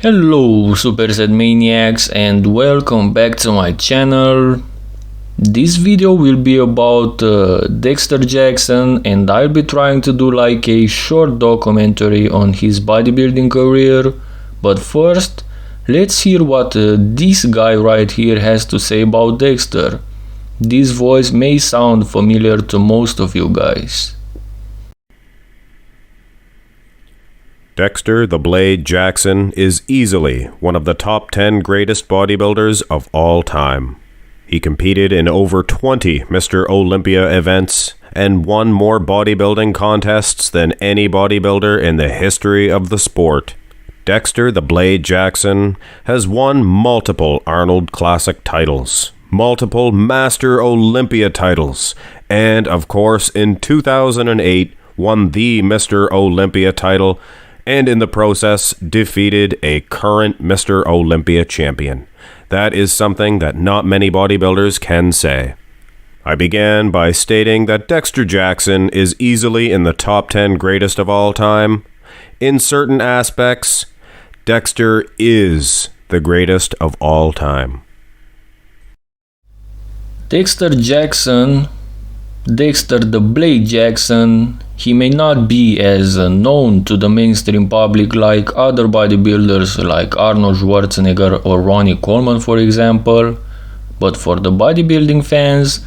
Hello Superset Maniacs and welcome back to my channel. This video will be about Dexter Jackson, and I'll be trying to do like a short documentary on his bodybuilding career. But first, let's hear what this guy right here has to say about Dexter. This voice may sound familiar to most of you guys. Dexter the Blade Jackson is easily one of the top 10 greatest bodybuilders of all time. He competed in over 20 Mr. Olympia events and won more bodybuilding contests than any bodybuilder in the history of the sport. Dexter the Blade Jackson has won multiple Arnold Classic titles, multiple Master Olympia titles, and of course in 2008 won the Mr. Olympia title, and in the process defeated a current Mr. Olympia champion. That is something that not many bodybuilders can say. I began by stating that Dexter Jackson is easily in the top 10 greatest of all time. In certain aspects, Dexter is the greatest of all time. Dexter Jackson, Dexter the Blade Jackson, he may not be as known to the mainstream public like other bodybuilders like Arnold Schwarzenegger or Ronnie Coleman, for example, but for the bodybuilding fans,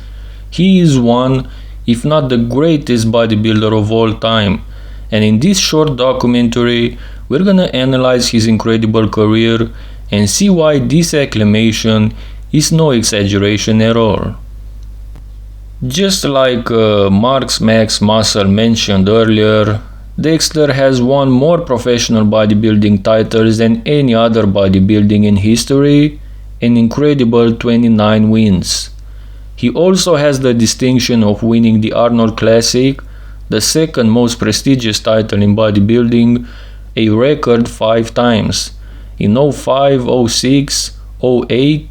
he is one, if not the greatest bodybuilder of all time. And in this short documentary, we're gonna analyze his incredible career and see why this acclamation is no exaggeration at all. Just like Mark's Max Muscle mentioned earlier, Dexter has won more professional bodybuilding titles than any other bodybuilding in history, an incredible 29 wins. He also has the distinction of winning the Arnold Classic, the second most prestigious title in bodybuilding, a record 5 times, in 05, 06, 08,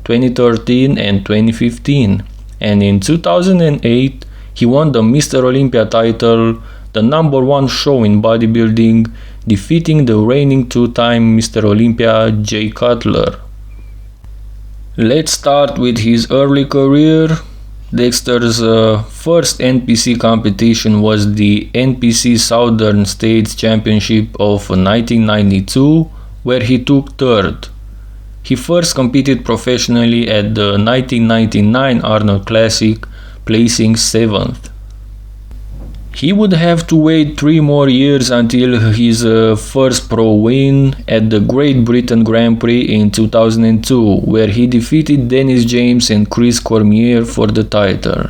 2013 and 2015. And in 2008, he won the Mr. Olympia title, the #1 show in bodybuilding, defeating the reigning 2-time Mr. Olympia Jay Cutler. Let's start with his early career. Dexter's first NPC competition was the NPC Southern States Championship of 1992, where he took third. He first competed professionally at the 1999 Arnold Classic, placing 7th. He would have to wait 3 more years until his first pro win at the Great Britain Grand Prix in 2002, where he defeated Dennis James and Chris Cormier for the title.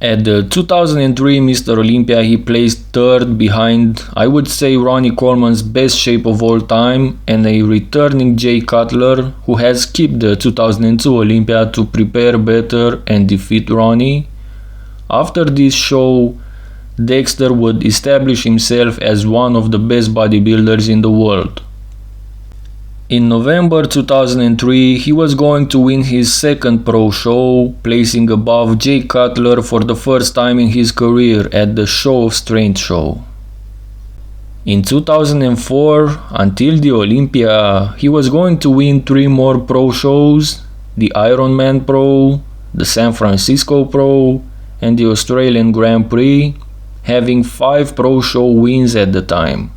At the 2003 Mr. Olympia, he placed 3rd behind, I would say, Ronnie Coleman's best shape of all time and a returning Jay Cutler, who has skipped the 2002 Olympia to prepare better and defeat Ronnie. After this show, Dexter would establish himself as one of the best bodybuilders in the world. In November 2003, he was going to win his second pro show, placing above Jay Cutler for the first time in his career at the Show of Strength show. In 2004, until the Olympia, he was going to win 3 more pro shows, the Ironman Pro, the San Francisco Pro, and the Australian Grand Prix, having 5 pro show wins at the time.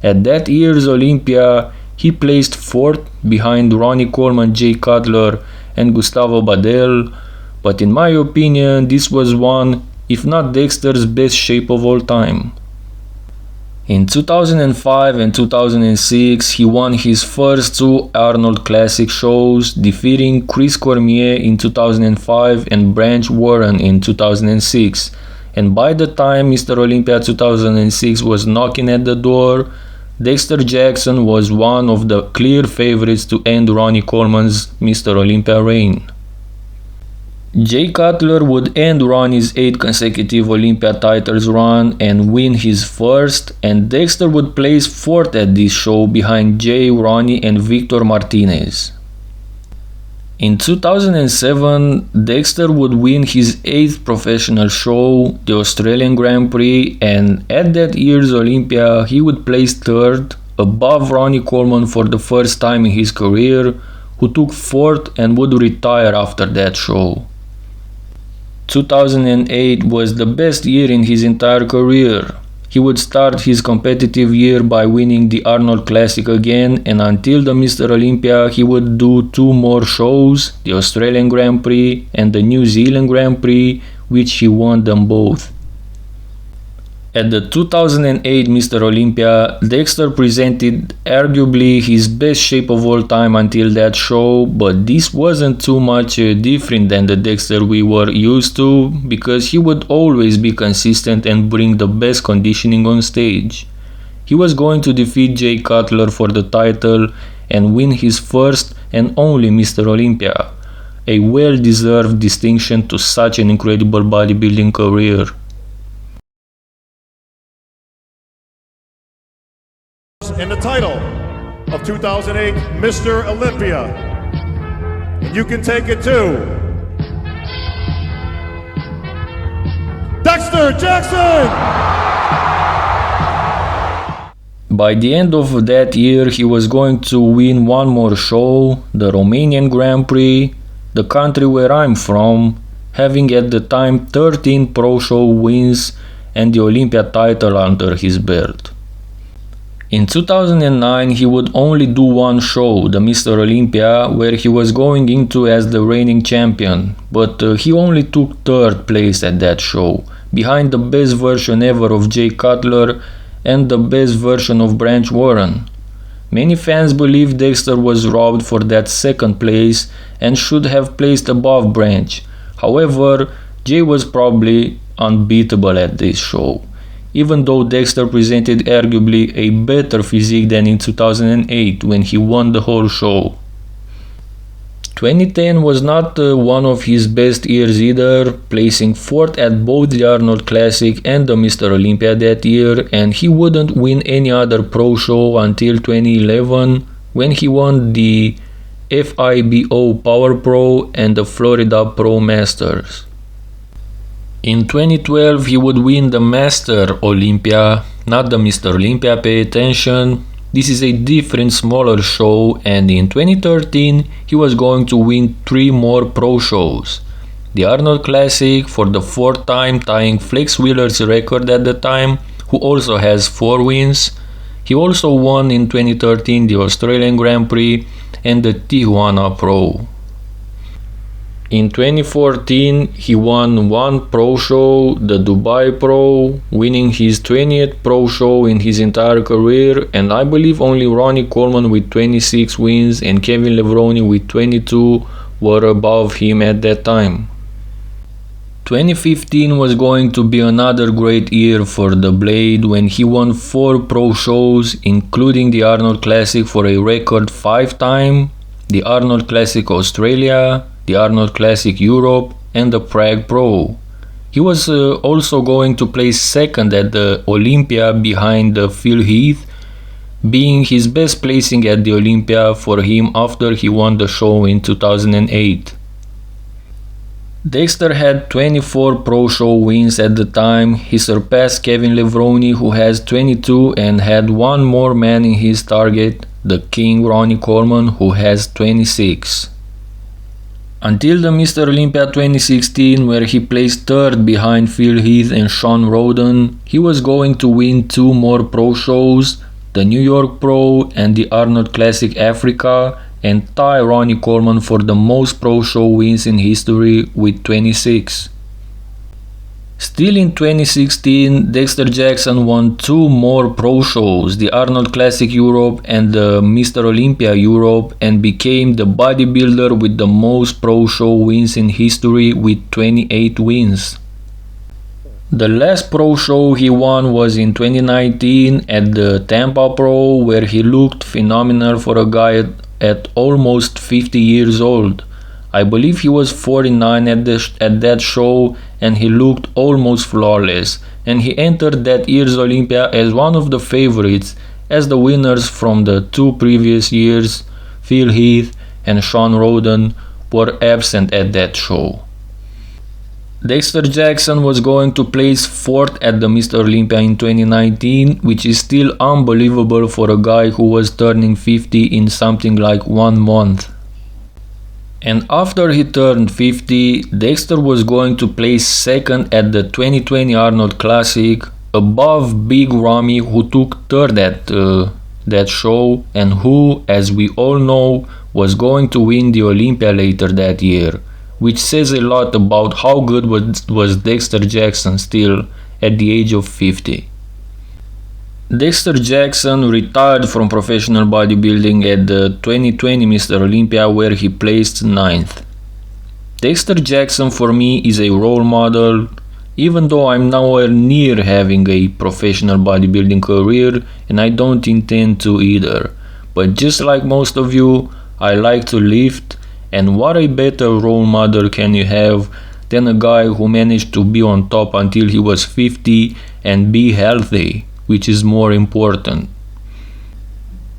At that year's Olympia, he placed 4th behind Ronnie Coleman, Jay Cutler, and Gustavo Badel, but in my opinion, this was one, if not Dexter's best shape of all time. In 2005 and 2006, he won his first 2 Arnold Classic shows, defeating Chris Cormier in 2005 and Branch Warren in 2006. And by the time Mr. Olympia 2006 was knocking at the door, Dexter Jackson was one of the clear favorites to end Ronnie Coleman's Mr. Olympia reign. Jay Cutler would end Ronnie's 8 consecutive Olympia titles run and win his first, and Dexter would place 4th at this show behind Jay, Ronnie, and Victor Martinez. In 2007, Dexter would win his 8th professional show, the Australian Grand Prix, and at that year's Olympia he would place 3rd above Ronnie Coleman for the first time in his career, who took 4th and would retire after that show. 2008 was the best year in his entire career. He would start his competitive year by winning the Arnold Classic again, and until the Mr. Olympia he would do 2 more shows, the Australian Grand Prix and the New Zealand Grand Prix, which he won them both. At the 2008 Mr. Olympia, Dexter presented arguably his best shape of all time until that show, but this wasn't too much different than the Dexter we were used to, because he would always be consistent and bring the best conditioning on stage. He was going to defeat Jay Cutler for the title and win his first and only Mr. Olympia, a well-deserved distinction to such an incredible bodybuilding career. And the title of 2008 Mr. Olympia. And you can take it to Dexter Jackson! By the end of that year, he was going to win one more show, the Romanian Grand Prix, the country where I'm from, having at the time 13 pro show wins and the Olympia title under his belt. In 2009, he would only do one show, the Mr. Olympia, where he was going into as the reigning champion, but he only took 3rd place at that show, behind the best version ever of Jay Cutler and the best version of Branch Warren. Many fans believe Dexter was robbed for that 2nd place and should have placed above Branch. However, Jay was probably unbeatable at this show, even though Dexter presented arguably a better physique than in 2008 when he won the whole show. 2010 was not one of his best years either, placing 4th at both the Arnold Classic and the Mr. Olympia that year, and he wouldn't win any other pro show until 2011 when he won the FIBO Power Pro and the Florida Pro Masters. In 2012, he would win the Master Olympia, not the Mr. Olympia, pay attention. This is a different, smaller show, and in 2013, he was going to win 3 more pro shows. The Arnold Classic for the 4th time, tying Flex Wheeler's record at the time, who also has 4 wins. He also won in 2013 the Australian Grand Prix and the Tijuana Pro. In 2014, he won 1 pro show, the Dubai Pro, winning his 20th pro show in his entire career, and I believe only Ronnie Coleman with 26 wins and Kevin Levrone with 22 were above him at that time. 2015 was going to be another great year for the Blade when he won 4 pro shows, including the Arnold Classic for a record 5 times, the Arnold Classic Australia, the Arnold Classic Europe, and the Prague Pro. He was also going to place 2nd at the Olympia behind Phil Heath, being his best placing at the Olympia for him after he won the show in 2008. Dexter had 24 pro show wins at the time. He surpassed Kevin Levrone, who has 22, and had 1 more man in his target, the King Ronnie Coleman, who has 26. Until the Mr. Olympia 2016, where he placed 3rd behind Phil Heath and Sean Roden, he was going to win 2 more pro shows, the New York Pro and the Arnold Classic Africa, and tie Ronnie Coleman for the most pro show wins in history with 26. Still in 2016, Dexter Jackson won 2 more pro shows, the Arnold Classic Europe and the Mr. Olympia Europe, and became the bodybuilder with the most pro show wins in history with 28 wins. The last pro show he won was in 2019 at the Tampa Pro, where he looked phenomenal for a guy at almost 50 years old. I believe he was 49 at that show, and he looked almost flawless, and he entered that year's Olympia as one of the favorites, as the winners from the 2 previous years, Phil Heath and Sean Roden, were absent at that show. Dexter Jackson was going to place 4th at the Mr. Olympia in 2019, which is still unbelievable for a guy who was turning 50 in something like 1 month. And after he turned 50, Dexter was going to place 2nd at the 2020 Arnold Classic, above Big Ramy, who took 3rd at that show and who, as we all know, was going to win the Olympia later that year, which says a lot about how good was Dexter Jackson still at the age of 50. Dexter Jackson retired from professional bodybuilding at the 2020 Mr. Olympia, where he placed 9th. Dexter Jackson for me is a role model, even though I'm nowhere near having a professional bodybuilding career, and I don't intend to either. But just like most of you, I like to lift, and what a better role model can you have than a guy who managed to be on top until he was 50 and be healthy, which is more important.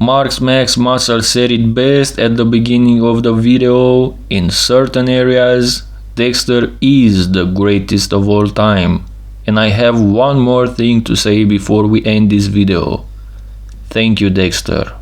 Mark's Max Muscle said it best at the beginning of the video: in certain areas, Dexter is the greatest of all time. And I have one more thing to say before we end this video. Thank you, Dexter.